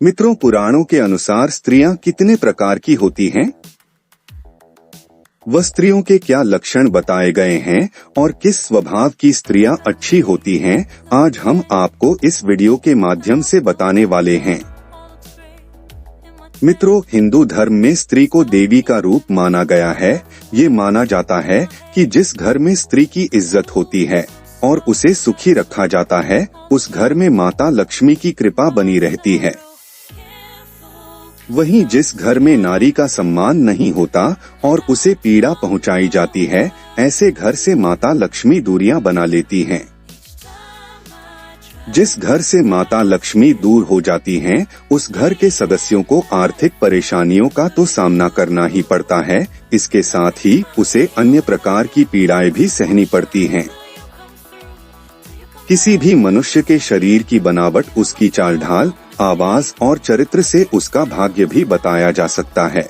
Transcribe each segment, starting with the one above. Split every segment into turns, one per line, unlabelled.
मित्रों, पुराणों के अनुसार स्त्रियां कितने प्रकार की होती हैं? वह स्त्रियों के क्या लक्षण बताए गए हैं और किस स्वभाव की स्त्रियां अच्छी होती हैं, आज हम आपको इस वीडियो के माध्यम से बताने वाले हैं। मित्रों, हिंदू धर्म में स्त्री को देवी का रूप माना गया है। ये माना जाता है कि जिस घर में स्त्री की इज्जत होती है और उसे सुखी रखा जाता है, उस घर में माता लक्ष्मी की कृपा बनी रहती है। वहीं जिस घर में नारी का सम्मान नहीं होता और उसे पीड़ा पहुंचाई जाती है, ऐसे घर से माता लक्ष्मी दूरियां बना लेती हैं। जिस घर से माता लक्ष्मी दूर हो जाती हैं, उस घर के सदस्यों को आर्थिक परेशानियों का तो सामना करना ही पड़ता है, इसके साथ ही उसे अन्य प्रकार की पीड़ाएं भी सहनी पड़ती हैं। किसी भी मनुष्य के शरीर की बनावट, उसकी चाल ढाल, आवाज और चरित्र से उसका भाग्य भी बताया जा सकता है।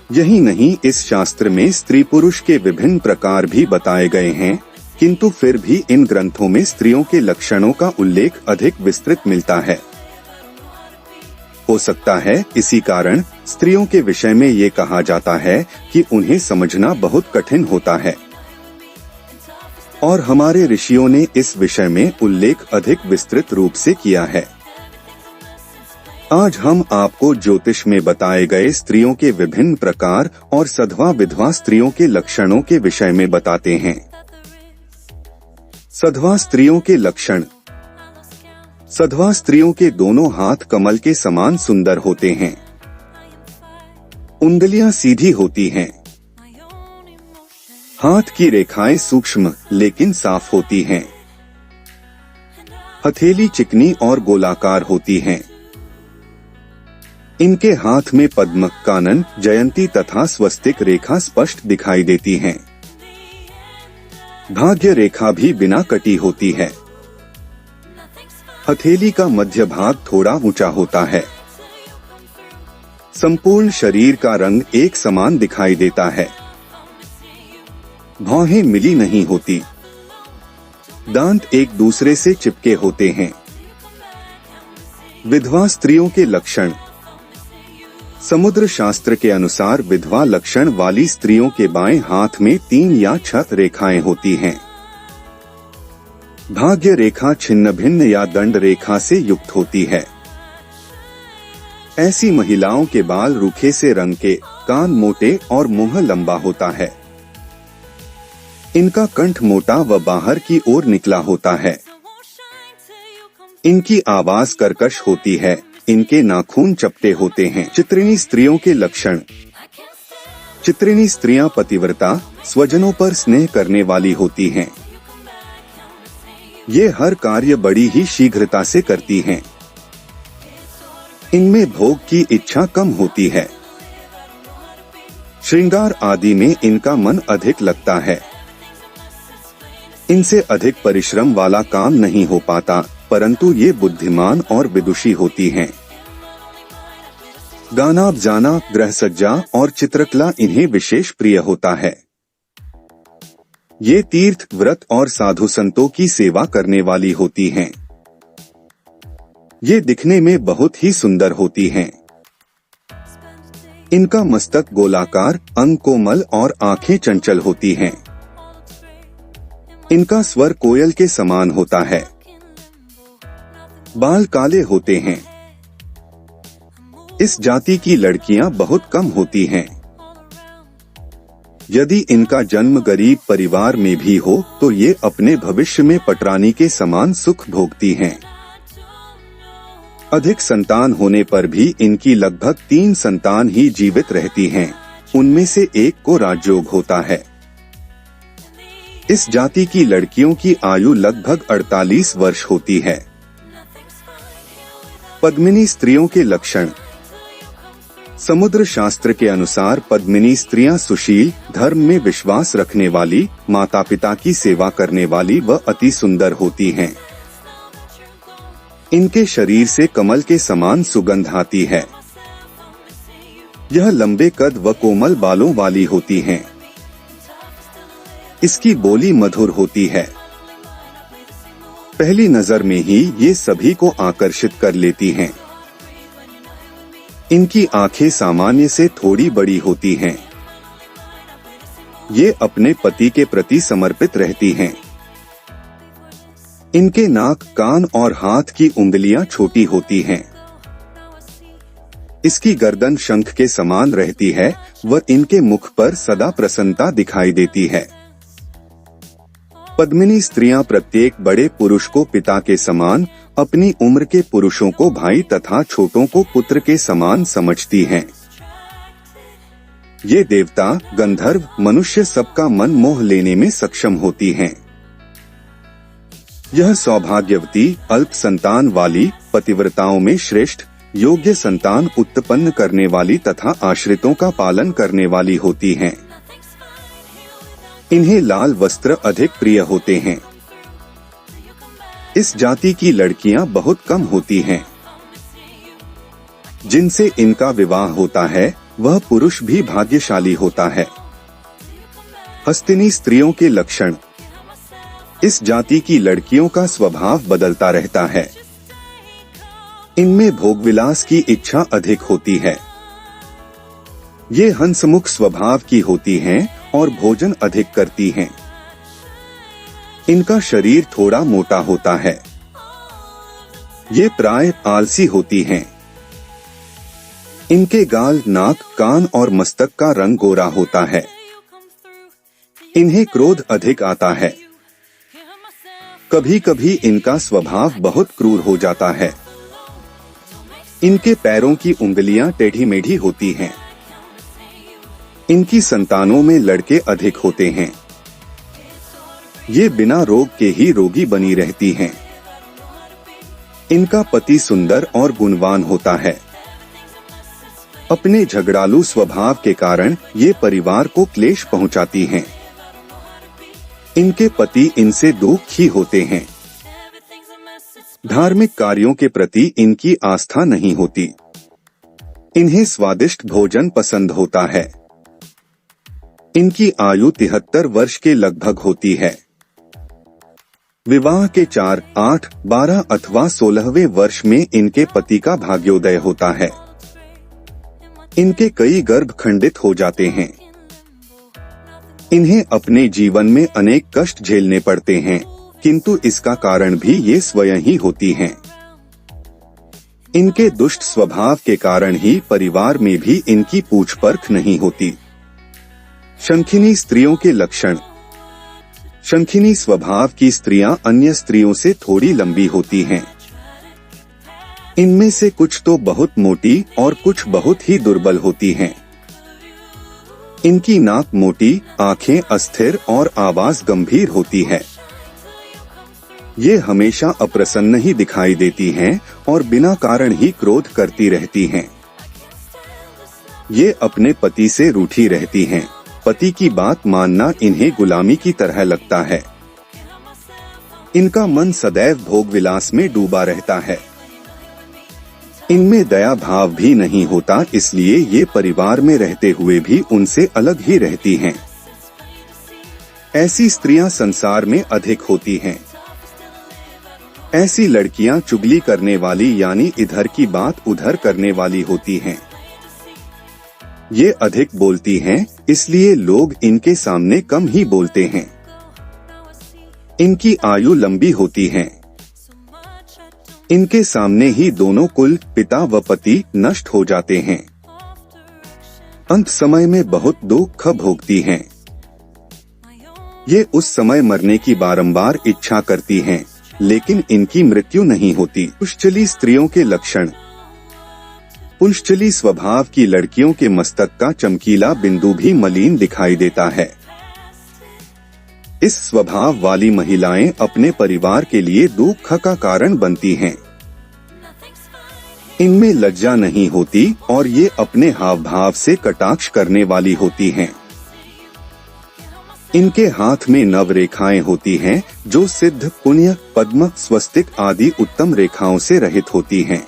यही नहीं, इस शास्त्र में स्त्री पुरुष के विभिन्न प्रकार भी बताए गए हैं, किंतु फिर भी इन ग्रंथों में स्त्रियों के लक्षणों का उल्लेख अधिक विस्तृत मिलता है। हो सकता है इसी कारण स्त्रियों के विषय में ये कहा जाता है कि उन्हें समझना बहुत कठिन होता है, और हमारे ऋषियों ने इस विषय में उल्लेख अधिक विस्तृत रूप से किया है। आज हम आपको ज्योतिष में बताए गए स्त्रियों के विभिन्न प्रकार और सधवा विधवा स्त्रियों के लक्षणों के विषय में बताते हैं। सधवा स्त्रियों के लक्षण। सधवा स्त्रियों के दोनों हाथ कमल के समान सुंदर होते हैं। उंगलियां सीधी होती हैं। हाथ की रेखाएं सूक्ष्म लेकिन साफ होती हैं। हथेली चिकनी और गोलाकार होती हैं। इनके हाथ में पद्म, कानन, जयंती तथा स्वस्तिक रेखा स्पष्ट दिखाई देती हैं। भाग्य रेखा भी बिना कटी होती है। हथेली का मध्य भाग थोड़ा ऊंचा होता है। संपूर्ण शरीर का रंग एक समान दिखाई देता है। भौहें मिली नहीं होती। दांत एक दूसरे से चिपके होते हैं। विधवा स्त्रियों के लक्षण। समुद्र शास्त्र के अनुसार विधवा लक्षण वाली स्त्रियों के बाएं हाथ में 3 या 6 रेखाएं होती हैं। भाग्य रेखा छिन्न भिन्न या दंड रेखा से युक्त होती है। ऐसी महिलाओं के बाल रूखे से रंग के, कान मोटे और मुंह लंबा होता है। इनका कंठ मोटा व बाहर की ओर निकला होता है। इनकी आवाज कर्कश होती है। इनके नाखून चपटे होते हैं। चित्रिणी स्त्रियों के लक्षण। चित्रिणी स्त्रियां पतिव्रता, स्वजनों पर स्नेह करने वाली होती हैं। ये हर कार्य बड़ी ही शीघ्रता से करती हैं। इनमें भोग की इच्छा कम होती है। श्रृंगार आदि में इनका मन अधिक लगता है। इनसे अधिक परिश्रम वाला काम नहीं हो पाता, परंतु ये बुद्धिमान और विदुषी होती हैं। गाना बजाना, गृह सज्जा और चित्रकला इन्हें विशेष प्रिय होता है। ये तीर्थ, व्रत और साधु संतों की सेवा करने वाली होती हैं। ये दिखने में बहुत ही सुंदर होती हैं। इनका मस्तक गोलाकार, अंग कोमल और आंखें चंचल होती हैं। इनका स्वर कोयल के समान होता है। बाल काले होते हैं। इस जाति की लड़कियां बहुत कम होती हैं। यदि इनका जन्म गरीब परिवार में भी हो तो ये अपने भविष्य में पटरानी के समान सुख भोगती हैं। अधिक संतान होने पर भी इनकी लगभग 3 संतान ही जीवित रहती हैं। उनमें से एक को राजयोग होता है। इस जाति की लड़कियों की आयु लगभग 48 वर्ष होती है। पद्मिनी स्त्रियों के लक्षण। समुद्र शास्त्र के अनुसार पद्मिनी स्त्रियां सुशील, धर्म में विश्वास रखने वाली, माता पिता की सेवा करने वाली व अति सुंदर होती हैं। इनके शरीर से कमल के समान सुगंध आती है। यह लंबे कद व कोमल बालों वाली होती हैं। इसकी बोली मधुर होती है। पहली नजर में ही ये सभी को आकर्षित कर लेती हैं। इनकी आंखें सामान्य से थोड़ी बड़ी होती हैं। ये अपने पति के प्रति समर्पित रहती हैं। इनके नाक, कान और हाथ की उंगलियां छोटी होती हैं। इसकी गर्दन शंख के समान रहती है व इनके मुख पर सदा प्रसन्नता दिखाई देती है। पद्मिनी स्त्रियां प्रत्येक बड़े पुरुष को पिता के समान, अपनी उम्र के पुरुषों को भाई तथा छोटों को पुत्र के समान समझती हैं। ये देवता, गंधर्व, मनुष्य सबका मन मोह लेने में सक्षम होती हैं। यह सौभाग्यवती, अल्प संतान वाली, पतिव्रताओं में श्रेष्ठ, योग्य संतान उत्पन्न करने वाली तथा आश्रितों का पालन करने वाली होती हैं। इन्हें लाल वस्त्र अधिक प्रिय होते हैं। इस जाति की लड़कियां बहुत कम होती हैं। जिनसे इनका विवाह होता है वह पुरुष भी भाग्यशाली होता है। हस्तिनी स्त्रियों के लक्षण। इस जाति की लड़कियों का स्वभाव बदलता रहता है। इनमें भोगविलास की इच्छा अधिक होती है। ये हंसमुख स्वभाव की होती हैं और भोजन अधिक करती हैं। इनका शरीर थोड़ा मोटा होता है। ये प्राय आलसी होती हैं। इनके गाल, नाक, कान और मस्तक का रंग गोरा होता है। इन्हें क्रोध अधिक आता है। कभी कभी इनका स्वभाव बहुत क्रूर हो जाता है। इनके पैरों की उंगलियां टेढ़ी मेढ़ी होती हैं। इनकी संतानों में लड़के अधिक होते हैं। ये बिना रोग के ही रोगी बनी रहती हैं। इनका पति सुंदर और गुणवान होता है। अपने झगड़ालू स्वभाव के कारण ये परिवार को क्लेश पहुंचाती हैं। इनके पति इनसे दुखी होते हैं। धार्मिक कार्यों के प्रति इनकी आस्था नहीं होती। इन्हें स्वादिष्ट भोजन पसंद होता है। इनकी आयु 73 वर्ष के लगभग होती है। विवाह के 4, 8, 12 अथवा 16वें वर्ष में इनके पति का भाग्योदय होता है। इनके कई गर्भ खंडित हो जाते हैं। इन्हें अपने जीवन में अनेक कष्ट झेलने पड़ते हैं, किंतु इसका कारण भी ये स्वयं ही होती हैं। इनके दुष्ट स्वभाव के कारण ही परिवार में भी इनकी पूछ परख नहीं होती। शंखिनी स्त्रियों के लक्षण। शंखिनी स्वभाव की स्त्रियां अन्य स्त्रियों से थोड़ी लंबी होती हैं। इनमें से कुछ तो बहुत मोटी और कुछ बहुत ही दुर्बल होती हैं। इनकी नाक मोटी, आंखें अस्थिर और आवाज गंभीर होती है। ये हमेशा अप्रसन्न ही दिखाई देती हैं और बिना कारण ही क्रोध करती रहती हैं। ये अपने पति से रूठी रहती हैं। पति की बात मानना इन्हें गुलामी की तरह लगता है। इनका मन सदैव भोग विलास में डूबा रहता है। इनमें दया भाव भी नहीं होता, इसलिए ये परिवार में रहते हुए भी उनसे अलग ही रहती हैं। ऐसी स्त्रियां संसार में अधिक होती हैं। ऐसी लड़कियां चुगली करने वाली यानी इधर की बात उधर करने वाली होती हैं। ये अधिक बोलती हैं, इसलिए लोग इनके सामने कम ही बोलते हैं। इनकी आयु लंबी होती है। इनके सामने ही दोनों कुल, पिता व पति नष्ट हो जाते हैं। अंत समय में बहुत दुख भोगती हैं। ये उस समय मरने की बारंबार इच्छा करती हैं, लेकिन इनकी मृत्यु नहीं होती। पुंश्चली स्त्रियों के लक्षण। पुंश्चली स्वभाव की लड़कियों के मस्तक का चमकीला बिंदु भी मलिन दिखाई देता है। इस स्वभाव वाली महिलाएं अपने परिवार के लिए दुख का कारण बनती हैं। इनमें लज्जा नहीं होती और ये अपने हाव भाव से कटाक्ष करने वाली होती हैं। इनके हाथ में नव रेखाएं होती हैं, जो सिद्ध, पुण्य, पद्म, स्वस्तिक आदि उत्तम रेखाओं से रहित होती हैं।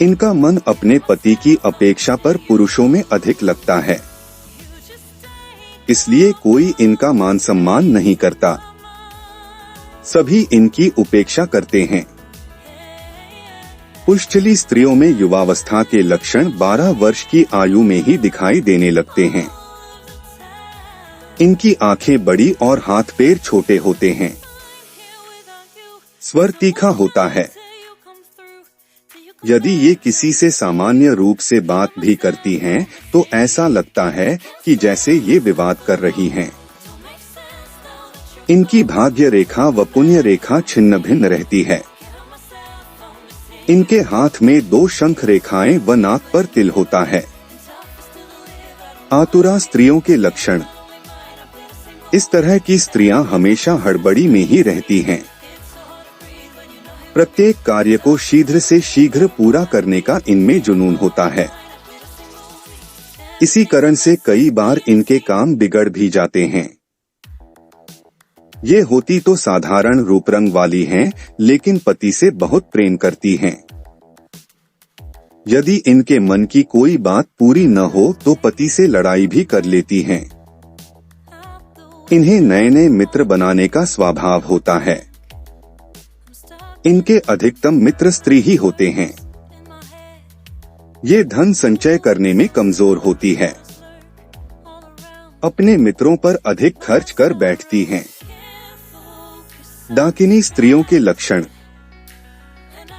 इनका मन अपने पति की अपेक्षा पर पुरुषों में अधिक लगता है, इसलिए कोई इनका मान सम्मान नहीं करता। सभी इनकी उपेक्षा करते हैं। पुष्टली स्त्रियों में युवावस्था के लक्षण 12 वर्ष की आयु में ही दिखाई देने लगते हैं। इनकी आंखें बड़ी और हाथ पैर छोटे होते हैं। स्वर तीखा होता है। यदि ये किसी से सामान्य रूप से बात भी करती हैं, तो ऐसा लगता है कि जैसे ये विवाद कर रही हैं। इनकी भाग्य रेखा व पुण्य रेखा छिन्न भिन्न रहती है। इनके हाथ में 2 शंख रेखाएं व नाक पर तिल होता है। आतुरा स्त्रियों के लक्षण। इस तरह की स्त्रियां हमेशा हड़बड़ी में ही रहती हैं। प्रत्येक कार्य को शीघ्र से शीघ्र पूरा करने का इनमें जुनून होता है। इसी कारण से कई बार इनके काम बिगड़ भी जाते हैं। ये होती तो साधारण रूप रंग वाली हैं, लेकिन पति से बहुत प्रेम करती हैं। यदि इनके मन की कोई बात पूरी न हो तो पति से लड़ाई भी कर लेती हैं। इन्हें नए नए मित्र बनाने का स्वभाव होता है। इनके अधिकतम मित्र स्त्री ही होते हैं। ये धन संचय करने में कमजोर होती है। अपने मित्रों पर अधिक खर्च कर बैठती हैं। डाकिनी स्त्रियों के लक्षण।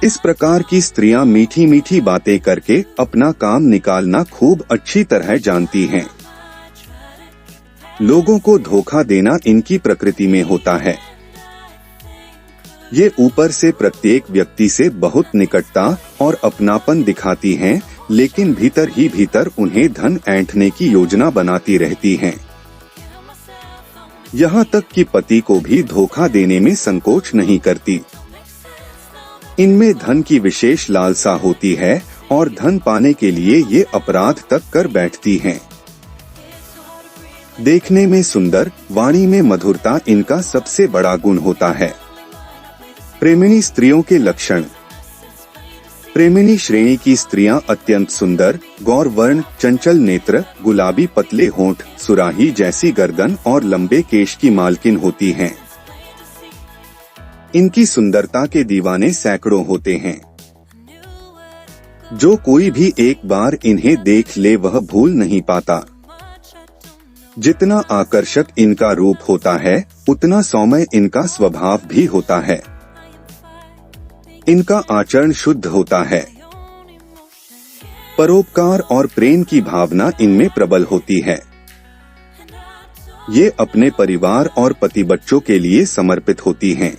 इस प्रकार की स्त्रियां मीठी मीठी बातें करके अपना काम निकालना खूब अच्छी तरह जानती हैं। लोगों को धोखा देना इनकी प्रकृति में होता है। ये ऊपर से प्रत्येक व्यक्ति से बहुत निकटता और अपनापन दिखाती हैं, लेकिन भीतर ही भीतर उन्हें धन ऐंठने की योजना बनाती रहती हैं। यहाँ तक कि पति को भी धोखा देने में संकोच नहीं करती। इनमें धन की विशेष लालसा होती है और धन पाने के लिए ये अपराध तक कर बैठती हैं। देखने में सुंदर, वाणी में मधुरता इनका सबसे बड़ा गुण होता है। प्रेमिणी स्त्रियों के लक्षण। प्रेमिणी श्रेणी की स्त्रियां अत्यंत सुंदर, गौरवर्ण, चंचल नेत्र, गुलाबी पतले होंठ, सुराही जैसी गर्दन और लंबे केश की मालकिन होती हैं। इनकी सुंदरता के दीवाने सैकड़ों होते हैं। जो कोई भी एक बार इन्हें देख ले वह भूल नहीं पाता। जितना आकर्षक इनका रूप होता है, उतना सौम्य इनका स्वभाव भी होता है। इनका आचरण शुद्ध होता है। परोपकार और प्रेम की भावना इनमें प्रबल होती है। ये अपने परिवार और पति बच्चों के लिए समर्पित होती हैं।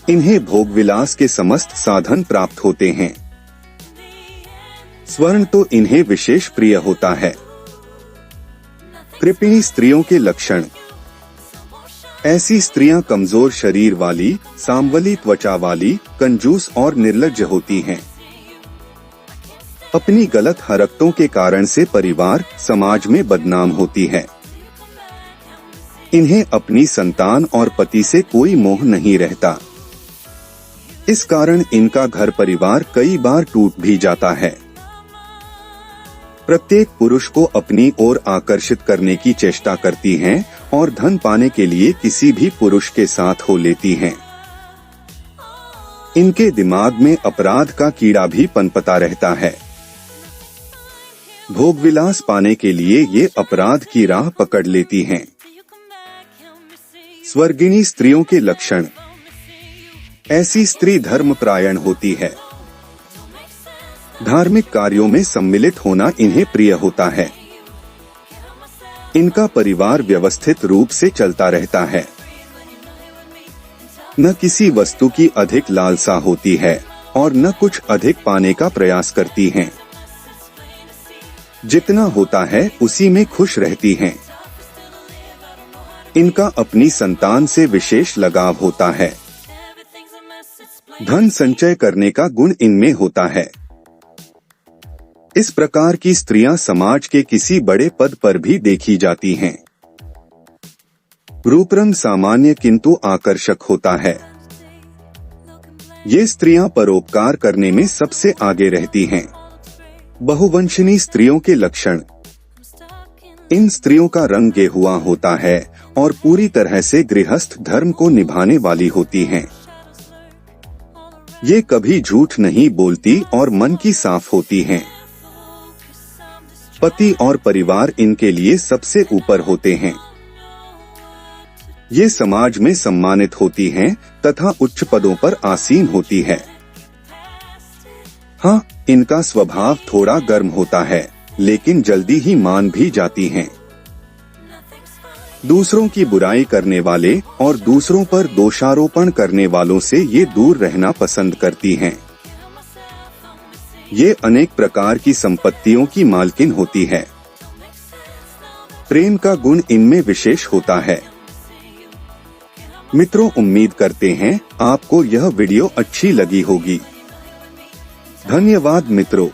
इन्हें भोग विलास के समस्त साधन प्राप्त होते हैं। स्वर्ण तो इन्हें विशेष प्रिय होता है। कृपिणी स्त्रियों के लक्षण। ऐसी स्त्रियां कमजोर शरीर वाली, सांवली त्वचा वाली, कंजूस और निर्लज्ज होती हैं। अपनी गलत हरकतों के कारण से परिवार, समाज में बदनाम होती है। इन्हें अपनी संतान और पति से कोई मोह नहीं रहता। इस कारण इनका घर परिवार कई बार टूट भी जाता है। प्रत्येक पुरुष को अपनी ओर आकर्षित करने की चेष्टा करती हैं और धन पाने के लिए किसी भी पुरुष के साथ हो लेती हैं। इनके दिमाग में अपराध का कीड़ा भी पनपता रहता है। भोग विलास पाने के लिए ये अपराध की राह पकड़ लेती हैं। स्वर्गिणी स्त्रियों के लक्षण। ऐसी स्त्री धर्मपरायण होती है। धार्मिक कार्यों में सम्मिलित होना इन्हें प्रिय होता है। इनका परिवार व्यवस्थित रूप से चलता रहता है। न किसी वस्तु की अधिक लालसा होती है और न कुछ अधिक पाने का प्रयास करती हैं। जितना होता है उसी में खुश रहती हैं। इनका अपनी संतान से विशेष लगाव होता है। धन संचय करने का गुण इनमें होता है। इस प्रकार की स्त्रियां समाज के किसी बड़े पद पर भी देखी जाती हैं। रूप रंग सामान्य किंतु आकर्षक होता है। ये स्त्रियां परोपकार करने में सबसे आगे रहती हैं। बहुवंशिनी स्त्रियों के लक्षण। इन स्त्रियों का रंग गेहुआ होता है और पूरी तरह से गृहस्थ धर्म को निभाने वाली होती हैं। ये कभी झूठ नहीं बोलती और मन की साफ होती हैं। पति और परिवार इनके लिए सबसे ऊपर होते हैं। ये समाज में सम्मानित होती हैं तथा उच्च पदों पर आसीन होती है। हाँ, इनका स्वभाव थोड़ा गर्म होता है, लेकिन जल्दी ही मान भी जाती हैं। दूसरों की बुराई करने वाले और दूसरों पर दोषारोपण करने वालों से ये दूर रहना पसंद करती हैं। ये अनेक प्रकार की संपत्तियों की मालकिन होती है। प्रेम का गुण इनमें विशेष होता है। मित्रों, उम्मीद करते हैं आपको यह वीडियो अच्छी लगी होगी। धन्यवाद मित्रों।